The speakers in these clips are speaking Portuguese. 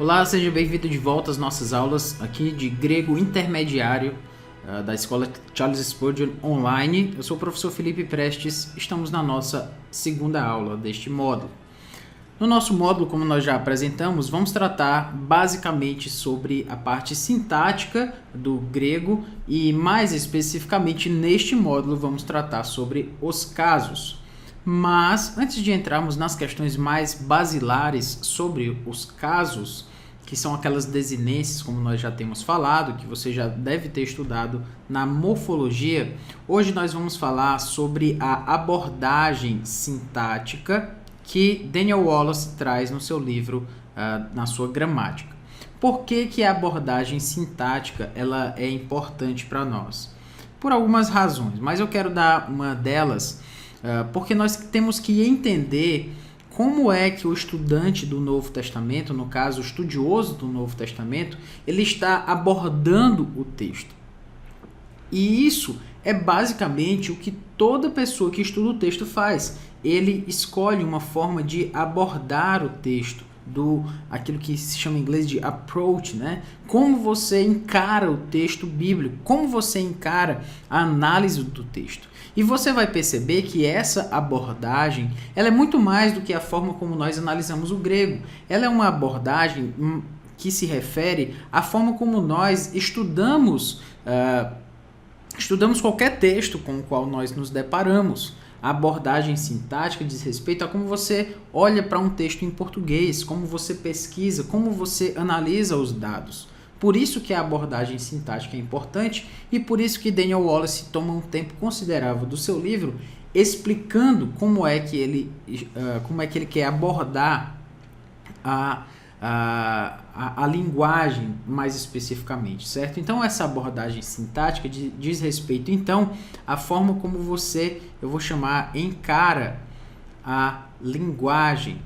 Olá, seja bem-vindo de volta às nossas aulas aqui de grego intermediário da Escola Charles Spurgeon Online. Eu sou o professor Felipe Prestes, estamos na nossa segunda aula deste módulo. No nosso módulo, como nós já apresentamos, vamos tratar basicamente sobre a parte sintática do grego e mais especificamente neste módulo vamos tratar sobre os casos. Mas, antes de entrarmos nas questões mais basilares sobre os casos, que são aquelas desinências, como nós já temos falado, que você já deve ter estudado na morfologia, hoje nós vamos falar sobre a abordagem sintática que Daniel Wallace traz no seu livro, na sua gramática. Por que a abordagem sintática ela é importante para nós? Por algumas razões, mas eu quero dar uma delas porque nós temos que entender como é que o estudante do Novo Testamento, no caso o estudioso do Novo Testamento, ele está abordando o texto. E isso é basicamente o que toda pessoa que estuda o texto faz. Ele escolhe uma forma de abordar o texto, aquilo que se chama em inglês de approach, né? Como você encara o texto bíblico, como você encara a análise do texto. E você vai perceber que essa abordagem ela é muito mais do que a forma como nós analisamos o grego. Ela é uma abordagem que se refere à forma como nós estudamos qualquer texto com o qual nós nos deparamos. A abordagem sintática diz respeito a como você olha para um texto em português, como você pesquisa, como você analisa os dados. Por isso que a abordagem sintática é importante e por isso que Daniel Wallace toma um tempo considerável do seu livro explicando como é que ele quer abordar a linguagem mais especificamente, certo? Então essa abordagem sintática diz respeito então à forma como você, eu vou chamar, encara a linguagem.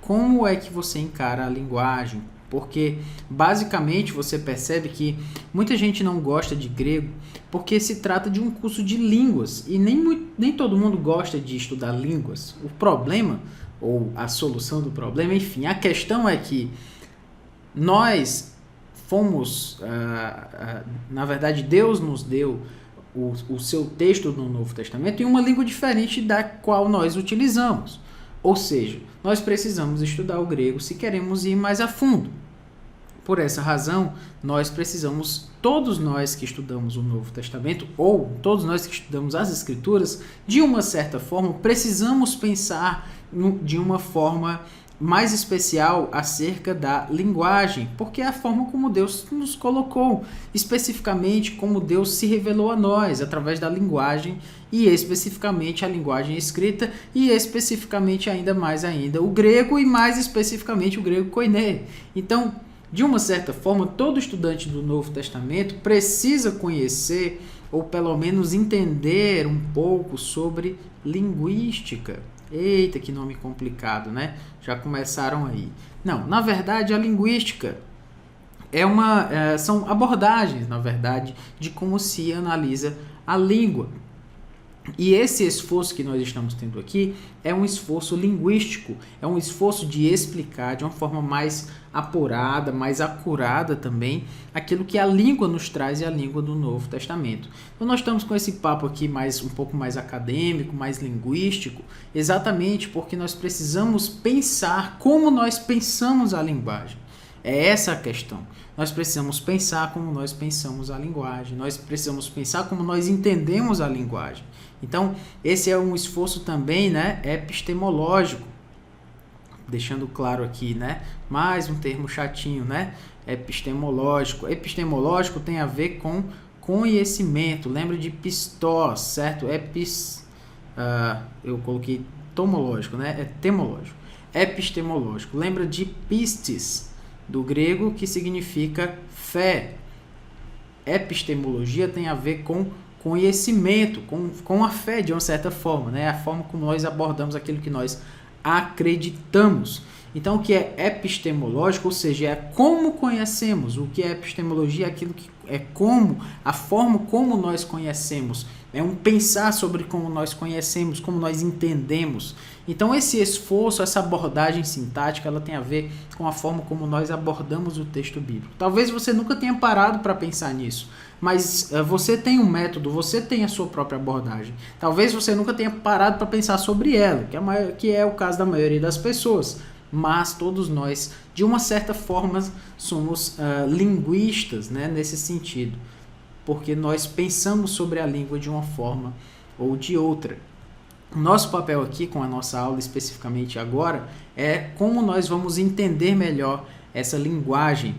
Como é que você encara a linguagem? Porque basicamente você percebe que muita gente não gosta de grego porque se trata de um curso de línguas e nem todo mundo gosta de estudar línguas. O problema, ou a solução do problema, enfim, a questão é que nós fomos, na verdade Deus nos deu o seu texto no Novo Testamento em uma língua diferente da qual nós utilizamos. Ou seja, nós precisamos estudar o grego se queremos ir mais a fundo. Por essa razão, todos nós que estudamos o Novo Testamento, ou todos nós que estudamos as Escrituras, de uma certa forma, precisamos pensar de uma forma mais especial acerca da linguagem, porque é a forma como Deus nos colocou, especificamente como Deus se revelou a nós, através da linguagem, e especificamente a linguagem escrita, e especificamente o grego, e mais especificamente o grego koiné. Então, de uma certa forma, todo estudante do Novo Testamento precisa conhecer, ou pelo menos entender um pouco sobre linguística. Eita, que nome complicado, né? Já começaram aí. Não, na verdade, a linguística são abordagens, na verdade, de como se analisa a língua. E esse esforço que nós estamos tendo aqui é um esforço linguístico, é um esforço de explicar de uma forma mais apurada, mais acurada também, aquilo que a língua nos traz e a língua do Novo Testamento. Então nós estamos com esse papo aqui um pouco mais acadêmico, mais linguístico, exatamente porque nós precisamos pensar como nós pensamos a linguagem. É essa a questão. Nós precisamos pensar como nós pensamos a linguagem. Nós precisamos pensar como nós entendemos a linguagem. Então, esse é um esforço também, né, epistemológico. Deixando claro aqui, né, mais um termo chatinho, né, epistemológico. Epistemológico tem a ver com conhecimento. Lembra de pistós, certo? Eu coloquei tomológico, né, é temológico. Epistemológico. Lembra de pistes, do grego, que significa fé. Epistemologia tem a ver com conhecimento, com a fé, de uma certa forma, né? A forma como nós abordamos aquilo que nós acreditamos. Então, o que é epistemológico, ou seja, é como conhecemos. O que é epistemologia é aquilo que é como, a forma como nós conhecemos. É um pensar sobre como nós conhecemos, como nós entendemos. Então, esse esforço, essa abordagem sintática, ela tem a ver com a forma como nós abordamos o texto bíblico. Talvez você nunca tenha parado para pensar nisso, mas você tem um método, você tem a sua própria abordagem. Talvez você nunca tenha parado para pensar sobre ela, que é o caso da maioria das pessoas. Mas todos nós, de uma certa forma, somos linguistas, né, nesse sentido. Porque nós pensamos sobre a língua de uma forma ou de outra. O nosso papel aqui, com a nossa aula especificamente agora, é como nós vamos entender melhor essa linguagem,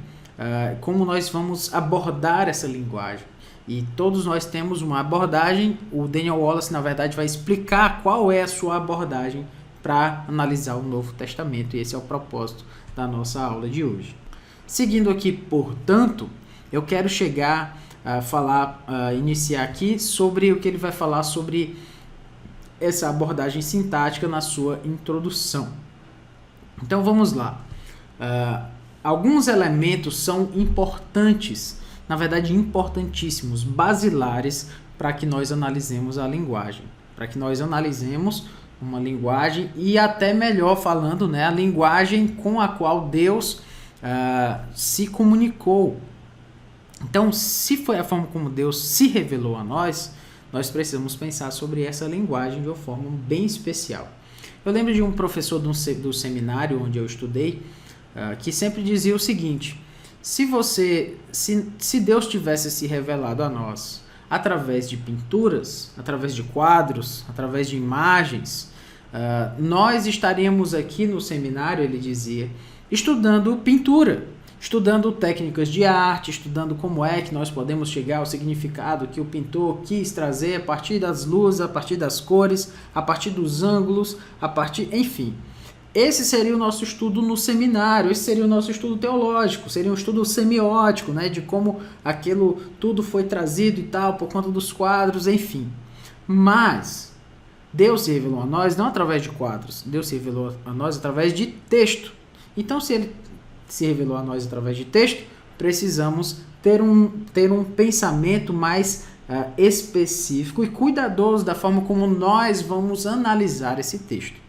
como nós vamos abordar essa linguagem. E todos nós temos uma abordagem. O Daniel Wallace, na verdade, vai explicar qual é a sua abordagem para analisar o Novo Testamento, e esse é o propósito da nossa aula de hoje. Seguindo aqui, portanto, eu quero chegar a iniciar aqui sobre o que ele vai falar sobre essa abordagem sintática na sua introdução. Então vamos lá. Alguns elementos são importantes, na verdade importantíssimos, basilares, para que nós analisemos a linguagem, para que nós analisemos uma linguagem e até melhor falando, né, a linguagem com a qual Deus se comunicou. Então, se foi a forma como Deus se revelou a nós, nós precisamos pensar sobre essa linguagem de uma forma bem especial. Eu lembro de um professor do seminário onde eu estudei, que sempre dizia o seguinte: se Deus tivesse se revelado a nós através de pinturas, através de quadros, através de imagens, nós estaríamos aqui no seminário, ele dizia, estudando pintura, estudando técnicas de arte, estudando como é que nós podemos chegar ao significado que o pintor quis trazer a partir das luzes, a partir das cores, a partir dos ângulos, enfim. Esse seria o nosso estudo no seminário, esse seria o nosso estudo teológico, seria um estudo semiótico, né, de como aquilo tudo foi trazido e tal, por conta dos quadros, enfim. Mas Deus se revelou a nós não através de quadros, Deus se revelou a nós através de texto. Então, se ele se revelou a nós através de texto, precisamos ter um pensamento mais específico e cuidadoso da forma como nós vamos analisar esse texto.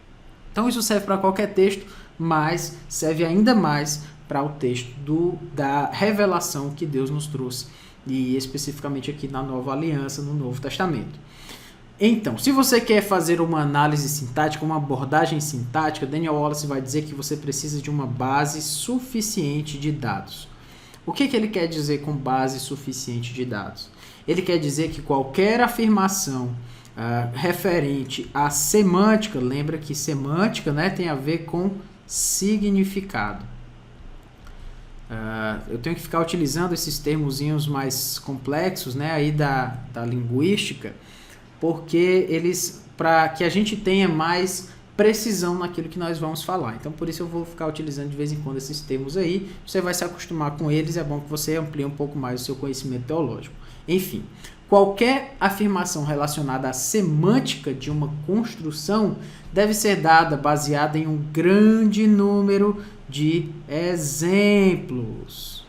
Então isso serve para qualquer texto, mas serve ainda mais para o texto da revelação que Deus nos trouxe, e especificamente aqui na Nova Aliança, no Novo Testamento. Então, se você quer fazer uma análise sintática, uma abordagem sintática, Daniel Wallace vai dizer que você precisa de uma base suficiente de dados. O que ele quer dizer com base suficiente de dados? Ele quer dizer que qualquer afirmação referente à semântica, lembra que semântica, né, tem a ver com significado. Eu tenho que ficar utilizando esses termozinhos mais complexos, né, aí da linguística, porque para que a gente tenha mais precisão naquilo que nós vamos falar. Então, por isso eu vou ficar utilizando de vez em quando esses termos aí. Você vai se acostumar com eles, é bom que você amplie um pouco mais o seu conhecimento teológico. Enfim, qualquer afirmação relacionada à semântica de uma construção deve ser dada baseada em um grande número de exemplos.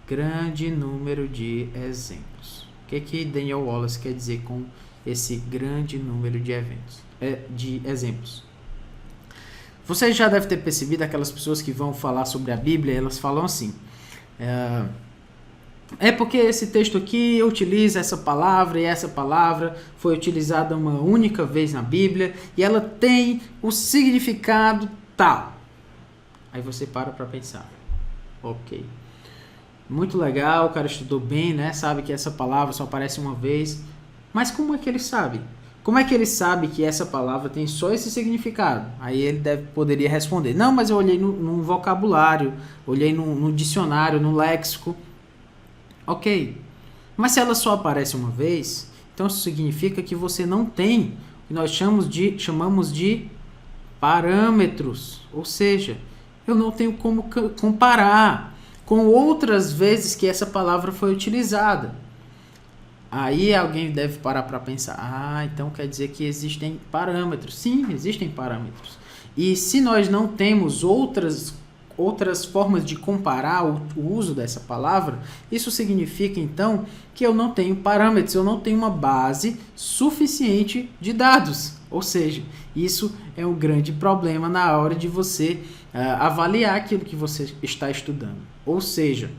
Grande número de exemplos. O que Daniel Wallace quer dizer com esse grande número de exemplos? Você já deve ter percebido aquelas pessoas que vão falar sobre a Bíblia, elas falam assim: é porque esse texto aqui utiliza essa palavra, e essa palavra foi utilizada uma única vez na Bíblia e ela tem o significado tal. Aí você para pensar. Ok. Muito legal, o cara estudou bem, né? Sabe que essa palavra só aparece uma vez. Mas como é que ele sabe? Como é que ele sabe que essa palavra tem só esse significado? Aí ele poderia responder: não, mas eu olhei no vocabulário, olhei no dicionário, no léxico. Ok, mas se ela só aparece uma vez, então isso significa que você não tem o que nós chamamos de parâmetros. Ou seja, eu não tenho como comparar com outras vezes que essa palavra foi utilizada. Aí alguém deve parar para pensar: então quer dizer que existem parâmetros. Sim, existem parâmetros. E se nós não temos outras formas de comparar o uso dessa palavra, isso significa então que eu não tenho parâmetros, eu não tenho uma base suficiente de dados. Ou seja, isso é um grande problema na hora de você avaliar aquilo que você está estudando. Ou seja,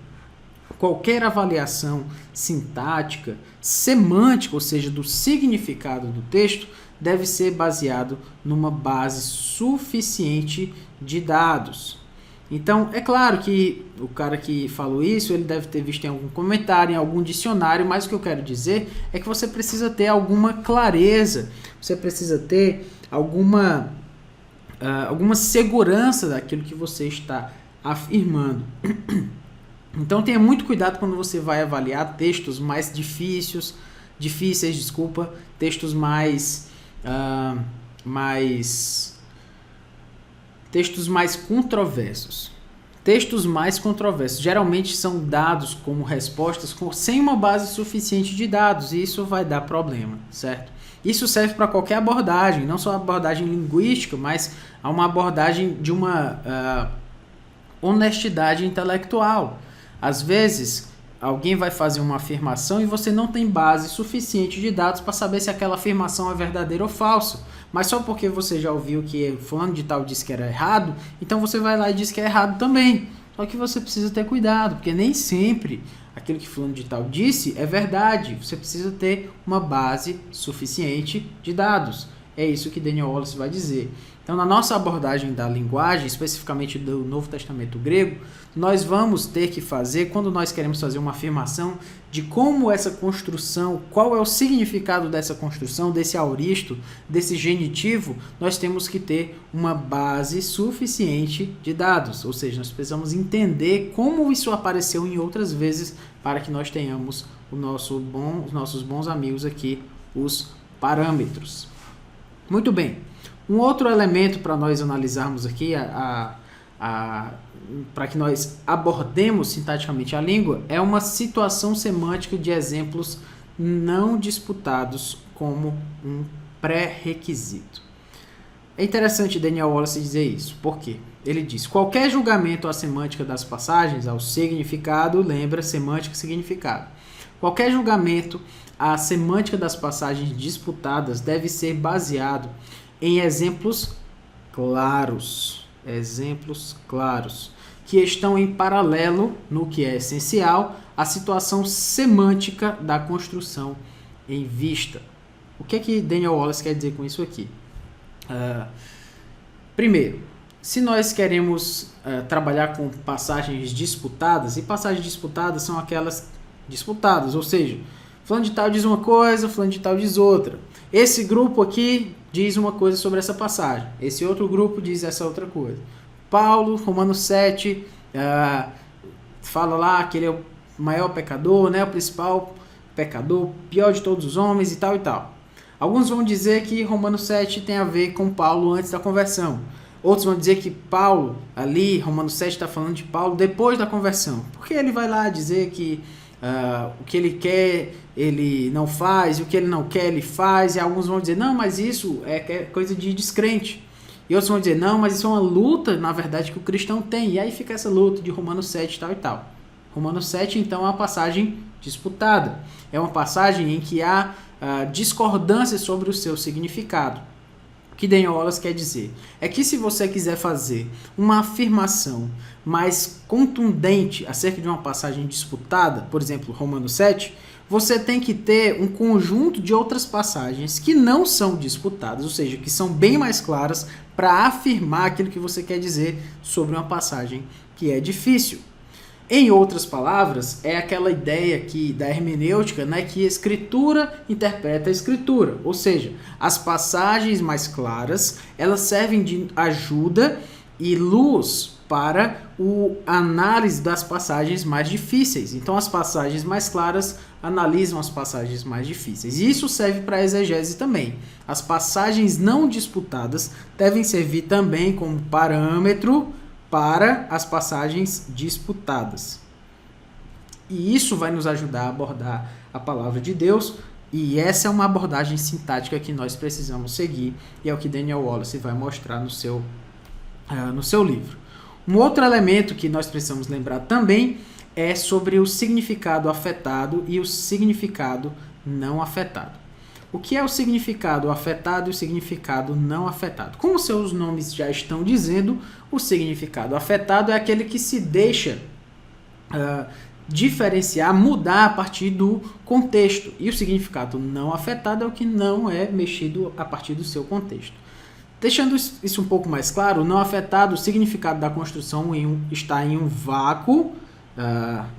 qualquer avaliação sintática, semântica, ou seja, do significado do texto, deve ser baseado numa base suficiente de dados. Então, é claro que o cara que falou isso, ele deve ter visto em algum comentário, em algum dicionário, mas o que eu quero dizer é que você precisa ter alguma clareza, você precisa ter alguma segurança daquilo que você está afirmando. Então, tenha muito cuidado quando você vai avaliar textos mais difíceis, textos textos mais controversos. Textos mais controversos geralmente são dados como respostas sem uma base suficiente de dados, e isso vai dar problema, certo? Isso serve para qualquer abordagem, não só a abordagem linguística, mas a uma abordagem de uma honestidade intelectual. Às vezes, alguém vai fazer uma afirmação e você não tem base suficiente de dados para saber se aquela afirmação é verdadeira ou falsa. Mas só porque você já ouviu que fulano de tal disse que era errado, então você vai lá e diz que é errado também. Só que você precisa ter cuidado, porque nem sempre aquilo que fulano de tal disse é verdade. Você precisa ter uma base suficiente de dados. É isso que Daniel Wallace vai dizer. Então, na nossa abordagem da linguagem, especificamente do Novo Testamento grego, nós vamos ter que fazer, quando nós queremos fazer uma afirmação de como essa construção, qual é o significado dessa construção, desse aoristo, desse genitivo, nós temos que ter uma base suficiente de dados. Ou seja, nós precisamos entender como isso apareceu em outras vezes para que nós tenhamos os nossos bons amigos aqui, os parâmetros. Muito bem. Um outro elemento para nós analisarmos aqui, para que nós abordemos sintaticamente a língua, é uma situação semântica de exemplos não disputados como um pré-requisito. É interessante Daniel Wallace dizer isso. Por quê? Ele diz: qualquer julgamento à semântica das passagens, ao significado, lembra semântica e significado. Qualquer julgamento à semântica das passagens disputadas deve ser baseado em exemplos claros, que estão em paralelo no que é essencial à situação semântica da construção em vista. O que é que Daniel Wallace quer dizer com isso aqui? Primeiro, se nós queremos trabalhar com passagens disputadas, e passagens disputadas são aquelas disputadas, ou seja, fulano de tal diz uma coisa, fulano de tal diz outra. Esse grupo aqui diz uma coisa sobre essa passagem, esse outro grupo diz essa outra coisa. Paulo, Romanos 7, fala lá que ele é o maior pecador, né, o principal pecador, pior de todos os homens e tal e tal. Alguns vão dizer que Romanos 7 tem a ver com Paulo antes da conversão. Outros vão dizer que Paulo, ali, Romanos 7 está falando de Paulo depois da conversão. Porque ele vai lá dizer que o que ele quer, ele não faz, e o que ele não quer, ele faz. E alguns vão dizer, não, mas isso é coisa de descrente. E outros vão dizer, não, mas isso é uma luta, na verdade, que o cristão tem. E aí fica essa luta de Romanos 7 tal e tal. Romanos 7, então, é uma passagem disputada. É uma passagem em que há discordância sobre o seu significado. O que Daniel Wallace quer dizer é que se você quiser fazer uma afirmação mais contundente acerca de uma passagem disputada, por exemplo, Romanos 7, você tem que ter um conjunto de outras passagens que não são disputadas, ou seja, que são bem mais claras para afirmar aquilo que você quer dizer sobre uma passagem que é difícil. Em outras palavras, é aquela ideia da hermenêutica, né, que a escritura interpreta a escritura. Ou seja, as passagens mais claras, elas servem de ajuda e luz para a análise das passagens mais difíceis. Então, as passagens mais claras analisam as passagens mais difíceis. E isso serve para a exegese também. As passagens não disputadas devem servir também como parâmetro para as passagens disputadas. E isso vai nos ajudar a abordar a palavra de Deus E essa é uma abordagem sintática que nós precisamos seguir, e é o que Daniel Wallace vai mostrar no seu livro. Um outro elemento que nós precisamos lembrar também é sobre o significado afetado e o significado não afetado. O que é o significado afetado e o significado não afetado? Como seus nomes já estão dizendo, o significado afetado é aquele que se deixa diferenciar, mudar a partir do contexto. E o significado não afetado é o que não é mexido a partir do seu contexto. Deixando isso um pouco mais claro, não afetado, o significado da construção está em um vácuo,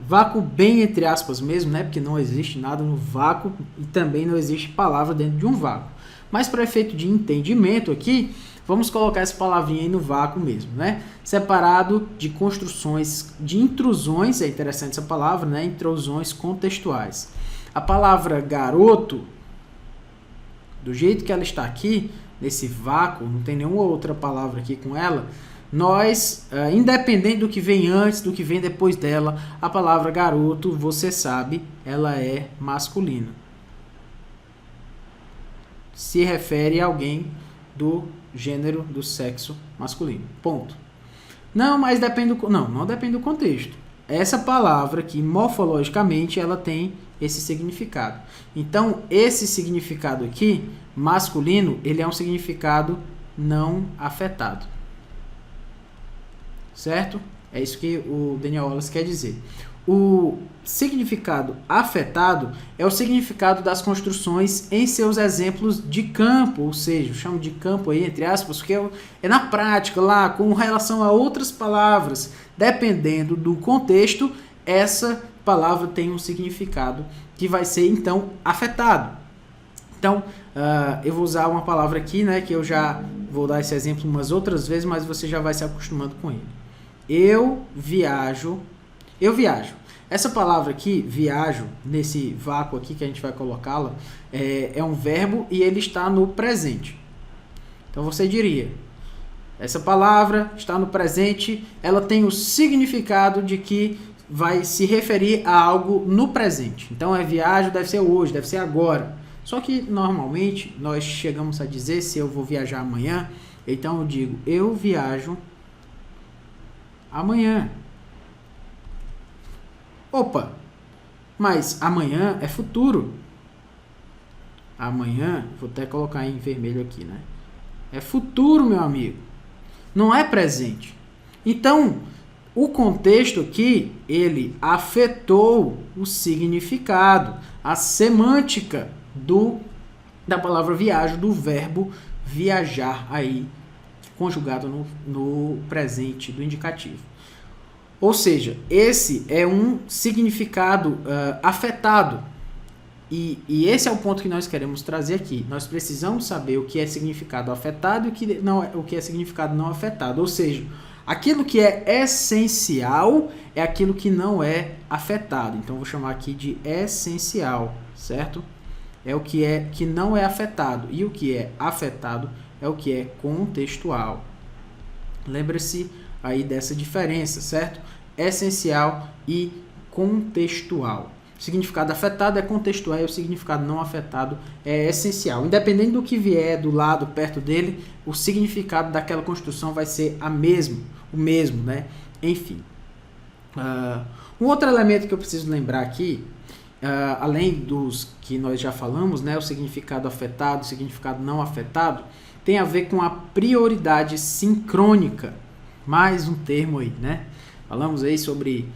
vácuo bem entre aspas mesmo, né? Porque não existe nada no vácuo e também não existe palavra dentro de um vácuo. Mas para efeito de entendimento aqui, vamos colocar essa palavrinha aí no vácuo mesmo, né? Separado de construções, de intrusões, é interessante essa palavra, né? Intrusões contextuais. A palavra garoto, do jeito que ela está aqui, nesse vácuo, não tem nenhuma outra palavra aqui com ela, nós, independente do que vem antes, do que vem depois dela, a palavra garoto, você sabe, ela é masculina. Se refere a alguém do gênero, do sexo masculino. Ponto. Não, mas depende do... Não depende do contexto. Essa palavra aqui, morfologicamente, ela tem esse significado. Então, esse significado aqui, masculino, ele é um significado não afetado. Certo? É isso que o Daniel Wallace quer dizer. O significado afetado é o significado das construções em seus exemplos de campo, ou seja, eu chamo de campo aí, entre aspas, porque é na prática, lá, com relação a outras palavras. Dependendo do contexto, essa palavra tem um significado que vai ser, então, afetado. Então, eu vou usar uma palavra aqui, né, que eu já vou dar esse exemplo umas outras vezes, mas você já vai se acostumando com ele. Eu viajo. Essa palavra aqui, viajo, nesse vácuo aqui que a gente vai colocá-la, é um verbo e ele está no presente. Então você diria, essa palavra está no presente, ela tem o significado de que vai se referir a algo no presente. Então viajo deve ser hoje, deve ser agora. Só que normalmente nós chegamos a dizer, se eu vou viajar amanhã, então eu digo, eu viajo amanhã. Opa, mas amanhã é futuro. Amanhã, vou até colocar em vermelho aqui, né? É futuro, meu amigo. Não é presente. Então, o contexto aqui, ele afetou o significado, a semântica da palavra viagem, do verbo viajar aí, conjugado no presente do indicativo. Ou seja, esse é um significado afetado. E esse é o ponto que nós queremos trazer aqui. Nós precisamos saber o que é significado afetado e o que é significado não afetado. Ou seja, aquilo que é essencial é aquilo que não é afetado. Então, vou chamar aqui de essencial, certo? É o que não é afetado. E o que é afetado é o que é contextual. Lembre-se aí dessa diferença, certo? Essencial e contextual. O significado afetado é contextual e o significado não afetado é essencial. Independente do que vier do lado, perto dele, o significado daquela construção vai ser o mesmo, né? Enfim. Um outro elemento que eu preciso lembrar aqui, além dos que nós já falamos, né? O significado afetado, o significado não afetado, tem a ver com a prioridade sincrônica. Mais um termo aí, né? Falamos aí sobre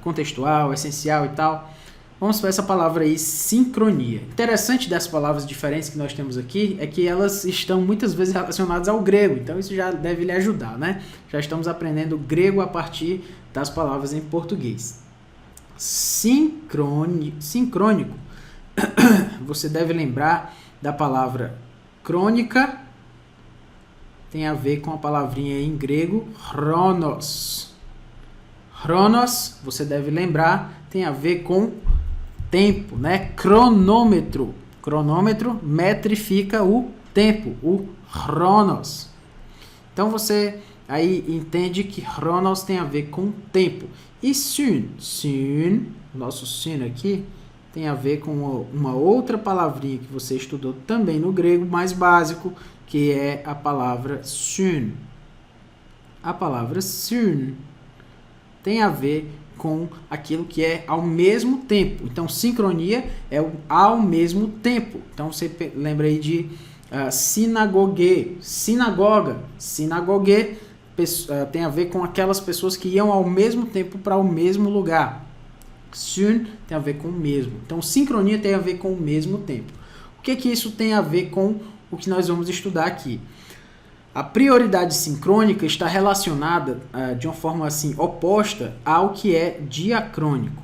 contextual, essencial e tal. Vamos para essa palavra aí, sincronia. Interessante das palavras diferentes que nós temos aqui é que elas estão muitas vezes relacionadas ao grego. Então isso já deve lhe ajudar, né? Já estamos aprendendo grego a partir das palavras em português. Sincrônico. Você deve lembrar da palavra crônica. Tem a ver com a palavrinha em grego, chronos. Chronos, você deve lembrar, tem a ver com tempo, né? Cronômetro. Cronômetro metrifica o tempo, o chronos. Então você aí entende que chronos tem a ver com tempo. E syn, nosso sino aqui, tem a ver com uma outra palavrinha que você estudou também no grego, mais básico, que é a palavra syn. A palavra syn tem a ver com aquilo que é ao mesmo tempo. Então, sincronia é o ao mesmo tempo. Então, você lembra aí de sinagogue, sinagoga. Sinagogue tem a ver com aquelas pessoas que iam ao mesmo tempo para o mesmo lugar. Syn tem a ver com o mesmo. Então, sincronia tem a ver com o mesmo tempo. O que que isso tem a ver com o que nós vamos estudar aqui? A prioridade sincrônica está relacionada de uma forma assim oposta ao que é diacrônico.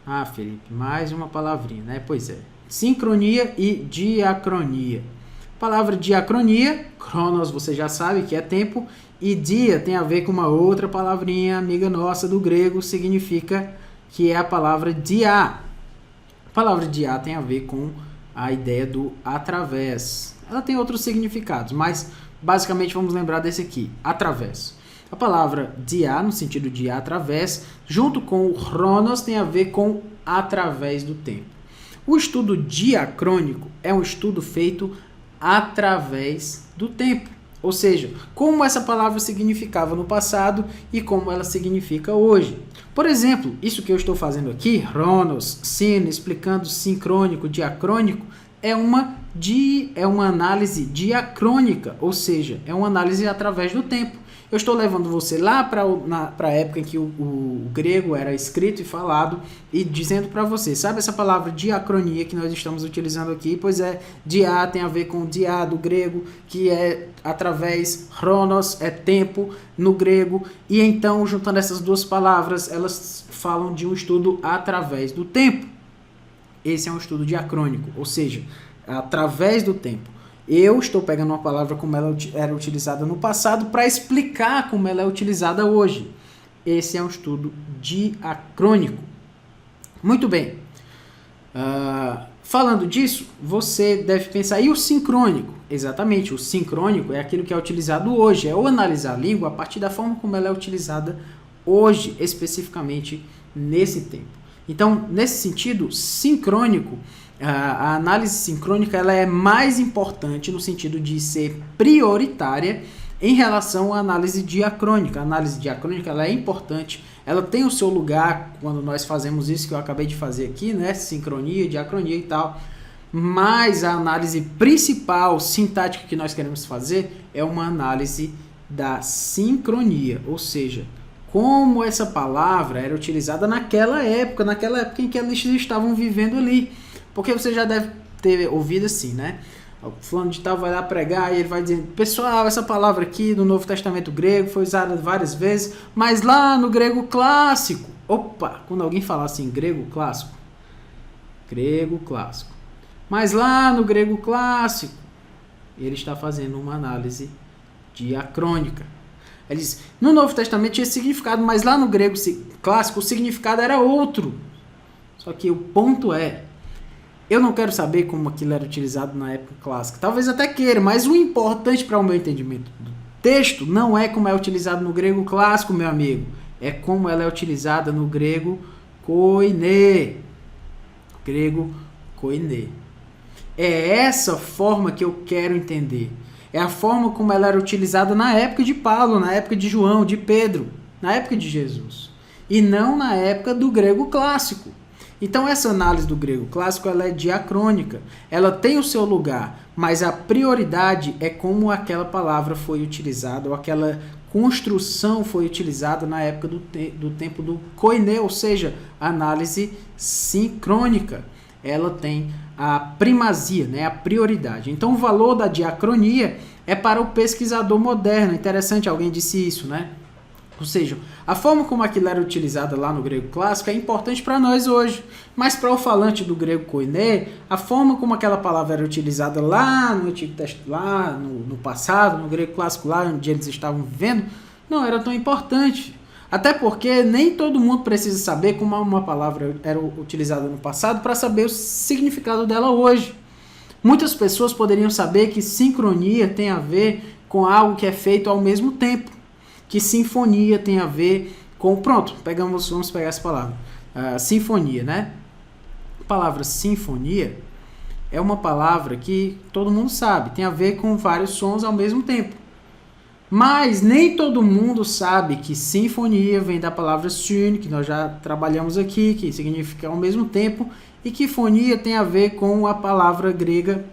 Ah, Felipe, mais uma palavrinha, né? Pois é. Sincronia e diacronia. Palavra diacronia, cronos, você já sabe que é tempo, e dia tem a ver com uma outra palavrinha amiga nossa do grego, significa que é a palavra dia. A palavra dia tem a ver com a ideia do através. Ela tem outros significados, mas basicamente vamos lembrar desse aqui, através. A palavra dia, no sentido de através, junto com o chronos, tem a ver com através do tempo. O estudo diacrônico é um estudo feito através do tempo. Ou seja, como essa palavra significava no passado e como ela significa hoje. Por exemplo, isso que eu estou fazendo aqui, chronos, sino, explicando sincrônico, diacrônico, é uma análise diacrônica, ou seja, é uma análise através do tempo. Eu estou levando você lá para a época em que o grego era escrito e falado e dizendo para você, sabe essa palavra diacronia que nós estamos utilizando aqui? Pois é, dia tem a ver com dia do grego, que é através, chronos é tempo no grego, e então, juntando essas duas palavras, elas falam de um estudo através do tempo. Esse é um estudo diacrônico, ou seja, através do tempo. Eu estou pegando uma palavra como ela era utilizada no passado para explicar como ela é utilizada hoje. Esse é um estudo diacrônico. Muito bem. Falando disso, você deve pensar, e o sincrônico? Exatamente, o sincrônico é aquilo que é utilizado hoje, é o analisar a língua a partir da forma como ela é utilizada hoje, especificamente nesse tempo. Então, nesse sentido, sincrônico, a análise sincrônica ela é mais importante no sentido de ser prioritária em relação à análise diacrônica. A análise diacrônica ela é importante, ela tem o seu lugar quando nós fazemos isso que eu acabei de fazer aqui, né? Sincronia, diacronia e tal. Mas a análise principal, sintática que nós queremos fazer é uma análise da sincronia, ou seja, como essa palavra era utilizada naquela época em que eles estavam vivendo ali. Porque você já deve ter ouvido assim, né? O fulano de tal vai lá pregar e ele vai dizendo, pessoal, essa palavra aqui do Novo Testamento grego foi usada várias vezes, mas lá no grego clássico, opa, quando alguém fala assim, grego clássico, mas lá no grego clássico, ele está fazendo uma análise diacrônica. Ele diz, no Novo Testamento tinha significado, mas lá no grego clássico o significado era outro. Só que o ponto é, eu não quero saber como aquilo era utilizado na época clássica. Talvez até queira, mas o importante para o meu entendimento do texto não é como é utilizado no grego clássico, meu amigo. É como ela é utilizada no grego koine. É essa forma que eu quero entender. É a forma como ela era utilizada na época de Paulo, na época de João, de Pedro, na época de Jesus. E não na época do grego clássico. Então essa análise do grego clássico ela é diacrônica, ela tem o seu lugar, mas a prioridade é como aquela palavra foi utilizada, ou aquela construção foi utilizada na época do tempo do koine, ou seja, a análise sincrônica. Ela tem a primazia, né, a prioridade. Então o valor da diacronia é para o pesquisador moderno. Interessante, alguém disse isso, né? Ou seja, a forma como aquilo era utilizada lá no grego clássico é importante para nós hoje, mas para o falante do grego koine, a forma como aquela palavra era utilizada lá no Antigo Testamento, lá no passado, no grego clássico, lá onde eles estavam vivendo, não era tão importante. Até porque nem todo mundo precisa saber como uma palavra era utilizada no passado para saber o significado dela hoje. Muitas pessoas poderiam saber que sincronia tem a ver com algo que é feito ao mesmo tempo. Que sinfonia tem a ver com... Pronto, vamos pegar essa palavra. Sinfonia, né? palavra sinfonia é uma palavra que todo mundo sabe, tem a ver com vários sons ao mesmo tempo. Mas nem todo mundo sabe que sinfonia vem da palavra syn, que nós já trabalhamos aqui, que significa ao mesmo tempo, e que fonia tem a ver com a palavra grega,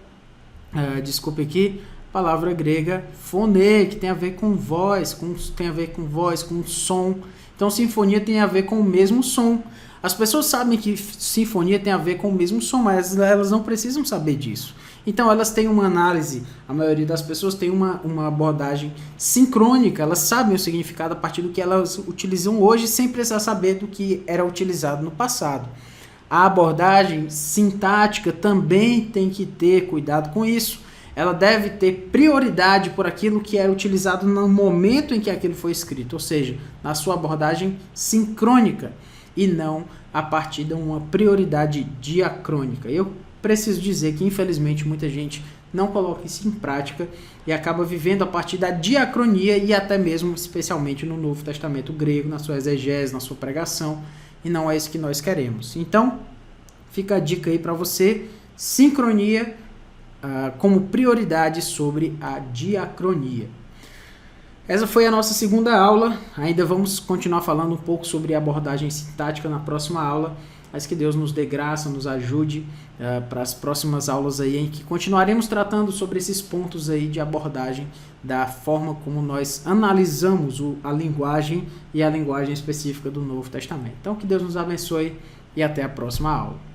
palavra grega phone, que tem a ver com voz, com som. Então sinfonia tem a ver com o mesmo som. As pessoas sabem que sinfonia tem a ver com o mesmo som, mas elas não precisam saber disso. Então elas têm uma análise, a maioria das pessoas tem uma abordagem sincrônica, elas sabem o significado a partir do que elas utilizam hoje, sem precisar saber do que era utilizado no passado. A abordagem sintática também tem que ter cuidado com isso. Ela deve ter prioridade por aquilo que era utilizado no momento em que aquilo foi escrito, ou seja, na sua abordagem sincrônica, e não a partir de uma prioridade diacrônica. Eu preciso dizer que, infelizmente, muita gente não coloca isso em prática e acaba vivendo a partir da diacronia e até mesmo, especialmente no Novo Testamento grego, na sua exegese, na sua pregação, e não é isso que nós queremos. Então, fica a dica aí para você, sincronia como prioridade sobre a diacronia. Essa foi a nossa segunda aula, ainda vamos continuar falando um pouco sobre abordagem sintática na próxima aula, mas que Deus nos dê graça, nos ajude para as próximas aulas aí, em que continuaremos tratando sobre esses pontos aí de abordagem, da forma como nós analisamos a linguagem e a linguagem específica do Novo Testamento. Então que Deus nos abençoe e até a próxima aula.